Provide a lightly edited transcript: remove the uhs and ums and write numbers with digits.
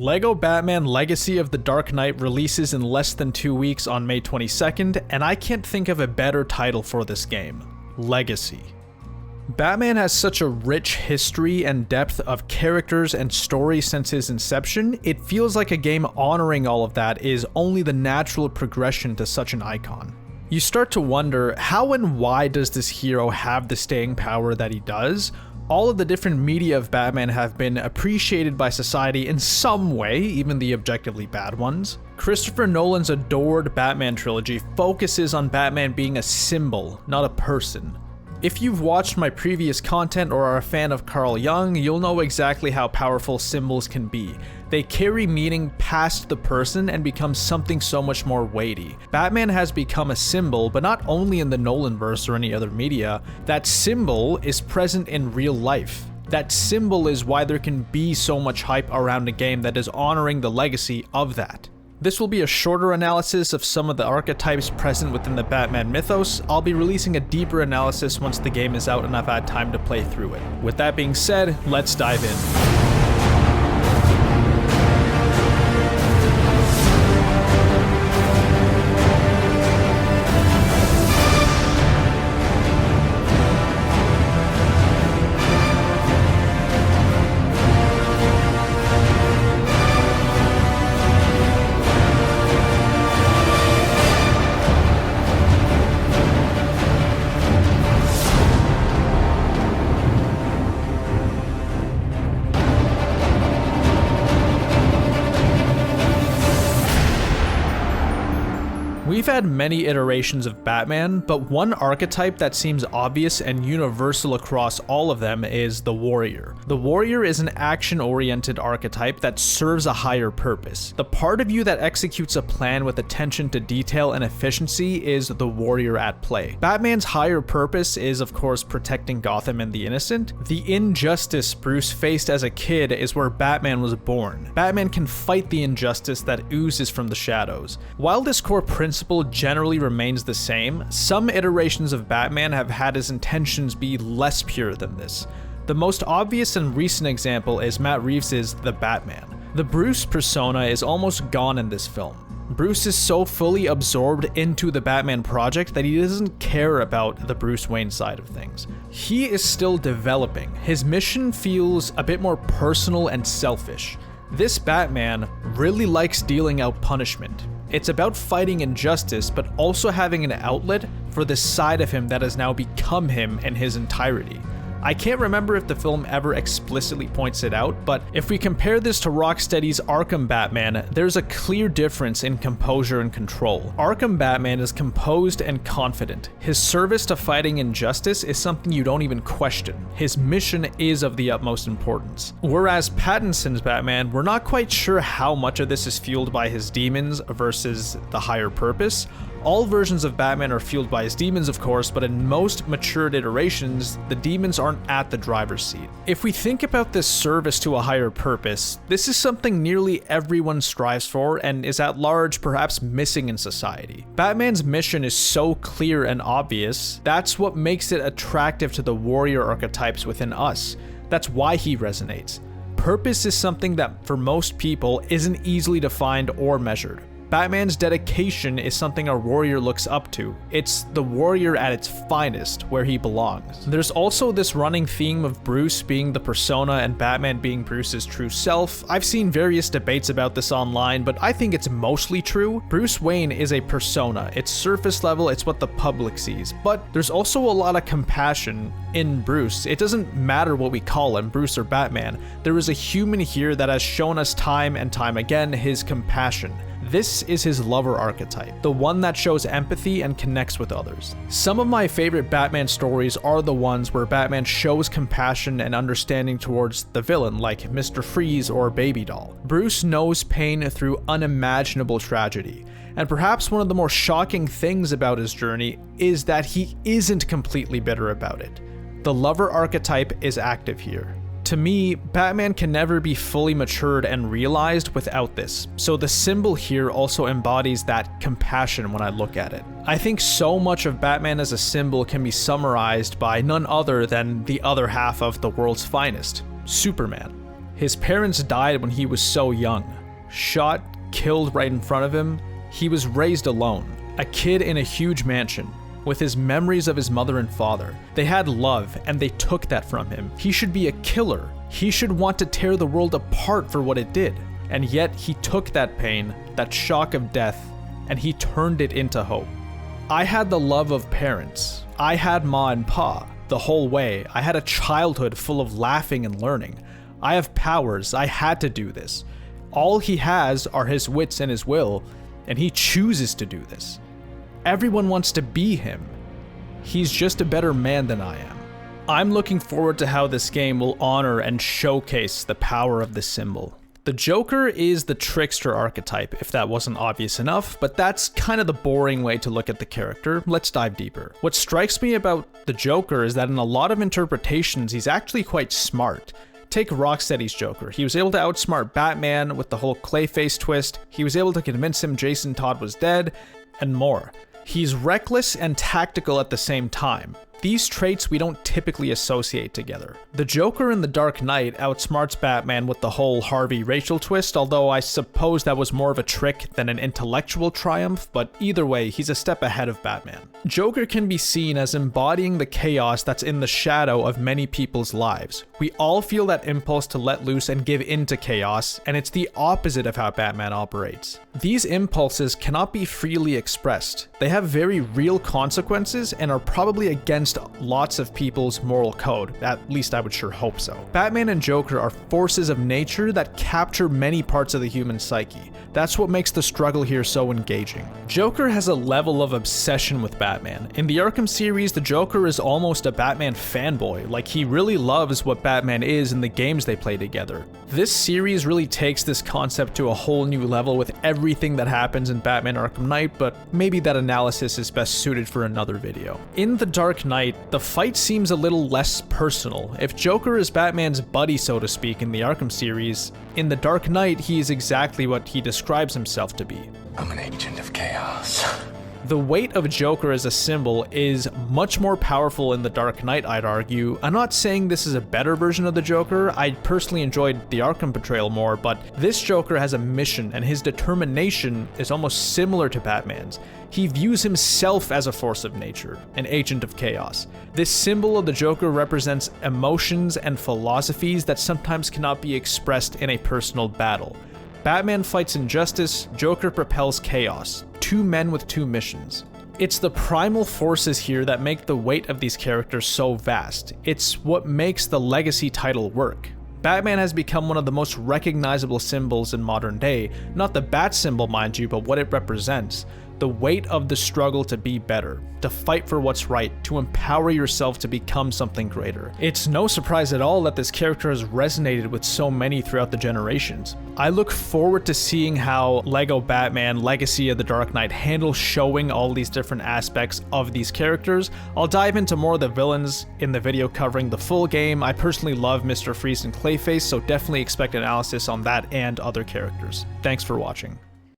LEGO Batman Legacy of the Dark Knight releases in less than 2 weeks on May 22nd, and I can't think of a better title for this game: Legacy. Batman has such a rich history and depth of characters and story since his inception, it feels like a game honoring all of that is only the natural progression to such an icon. You start to wonder, how and why does this hero have the staying power that he does? All of the different media of Batman have been appreciated by society in some way, even the objectively bad ones. Christopher Nolan's adored Batman trilogy focuses on Batman being a symbol, not a person. If you've watched my previous content or are a fan of Carl Jung, you'll know exactly how powerful symbols can be. They carry meaning past the person and become something so much more weighty. Batman has become a symbol, but not only in the Nolanverse or any other media. That symbol is present in real life. That symbol is why there can be so much hype around a game that is honoring the legacy of that. This will be a shorter analysis of some of the archetypes present within the Batman mythos. I'll be releasing a deeper analysis once the game is out and I've had time to play through it. With that being said, let's dive in. We've had many iterations of Batman, but one archetype that seems obvious and universal across all of them is the warrior. The warrior is an action-oriented archetype that serves a higher purpose. The part of you that executes a plan with attention to detail and efficiency is the warrior at play. Batman's higher purpose is, of course, protecting Gotham and the innocent. The injustice Bruce faced as a kid is where Batman was born. Batman can fight the injustice that oozes from the shadows. While this core principle generally remains the same, some iterations of Batman have had his intentions be less pure than this. The most obvious and recent example is Matt Reeves' The Batman. The Bruce persona is almost gone in this film. Bruce is so fully absorbed into the Batman project that he doesn't care about the Bruce Wayne side of things. He is still developing. His mission feels a bit more personal and selfish. This Batman really likes dealing out punishment. It's about fighting injustice, but also having an outlet for the side of him that has now become him in his entirety. I can't remember if the film ever explicitly points it out, but if we compare this to Rocksteady's Arkham Batman, there's a clear difference in composure and control. Arkham Batman is composed and confident. His service to fighting injustice is something you don't even question. His mission is of the utmost importance. Whereas Pattinson's Batman, we're not quite sure how much of this is fueled by his demons versus the higher purpose. All versions of Batman are fueled by his demons, of course, but in most matured iterations, the demons aren't at the driver's seat. If we think about this service to a higher purpose, this is something nearly everyone strives for and is at large perhaps missing in society. Batman's mission is so clear and obvious, that's what makes it attractive to the warrior archetypes within us. That's why he resonates. Purpose is something that for most people isn't easily defined or measured. Batman's dedication is something our warrior looks up to. It's the warrior at its finest, where he belongs. There's also this running theme of Bruce being the persona and Batman being Bruce's true self. I've seen various debates about this online, but I think it's mostly true. Bruce Wayne is a persona. It's surface level, it's what the public sees. But there's also a lot of compassion in Bruce. It doesn't matter what we call him, Bruce or Batman. There is a human here that has shown us time and time again his compassion. This is his lover archetype, the one that shows empathy and connects with others. Some of my favorite Batman stories are the ones where Batman shows compassion and understanding towards the villain, like Mr. Freeze or Baby Doll. Bruce knows pain through unimaginable tragedy, and perhaps one of the more shocking things about his journey is that he isn't completely bitter about it. The lover archetype is active here. To me, Batman can never be fully matured and realized without this, so the symbol here also embodies that compassion when I look at it. I think so much of Batman as a symbol can be summarized by none other than the other half of the world's finest, Superman. His parents died when he was so young. Shot, killed right in front of him. He was raised alone, a kid in a huge mansion, with his memories of his mother and father. They had love, and they took that from him. He should be a killer. He should want to tear the world apart for what it did. And yet, he took that pain, that shock of death, and he turned it into hope. I had the love of parents. I had Ma and Pa the whole way. I had a childhood full of laughing and learning. I have powers. I had to do this. All he has are his wits and his will, and he chooses to do this. Everyone wants to be him. He's just a better man than I am. I'm looking forward to how this game will honor and showcase the power of this symbol. The Joker is the trickster archetype, if that wasn't obvious enough, but that's kind of the boring way to look at the character. Let's dive deeper. What strikes me about the Joker is that in a lot of interpretations, he's actually quite smart. Take Rocksteady's Joker. He was able to outsmart Batman with the whole Clayface twist, he was able to convince him Jason Todd was dead, and more. He's reckless and tactical at the same time. These traits we don't typically associate together. The Joker in The Dark Knight outsmarts Batman with the whole Harvey-Rachel twist, although I suppose that was more of a trick than an intellectual triumph, but either way, he's a step ahead of Batman. Joker can be seen as embodying the chaos that's in the shadow of many people's lives. We all feel that impulse to let loose and give in to chaos, and it's the opposite of how Batman operates. These impulses cannot be freely expressed. They have very real consequences and are probably against lots of people's moral code. At least I would sure hope so. Batman and Joker are forces of nature that capture many parts of the human psyche. That's what makes the struggle here so engaging. Joker has a level of obsession with Batman. In the Arkham series, the Joker is almost a Batman fanboy, like he really loves what Batman is in the games they play together. This series really takes this concept to a whole new level with everything that happens in Batman Arkham Knight, but maybe that analysis is best suited for another video. In The Dark Knight, the fight seems a little less personal. If Joker is Batman's buddy, so to speak, in the Arkham series, in The Dark Knight, he is exactly what he describes himself to be. I'm an agent of chaos. The weight of Joker as a symbol is much more powerful in The Dark Knight, I'd argue. I'm not saying this is a better version of the Joker. I personally enjoyed the Arkham portrayal more, but this Joker has a mission, and his determination is almost similar to Batman's. He views himself as a force of nature, an agent of chaos. This symbol of the Joker represents emotions and philosophies that sometimes cannot be expressed in a personal battle. Batman fights injustice, Joker propels chaos. Two men with two missions. It's the primal forces here that make the weight of these characters so vast. It's what makes the Legacy title work. Batman has become one of the most recognizable symbols in modern day, not the bat symbol mind you, but what it represents. The weight of the struggle to be better, to fight for what's right, to empower yourself to become something greater. It's no surprise at all that this character has resonated with so many throughout the generations. I look forward to seeing how LEGO Batman Legacy of the Dark Knight handles showing all these different aspects of these characters. I'll dive into more of the villains in the video covering the full game. I personally love Mr. Freeze and Clayface, so definitely expect analysis on that and other characters. Thanks for watching.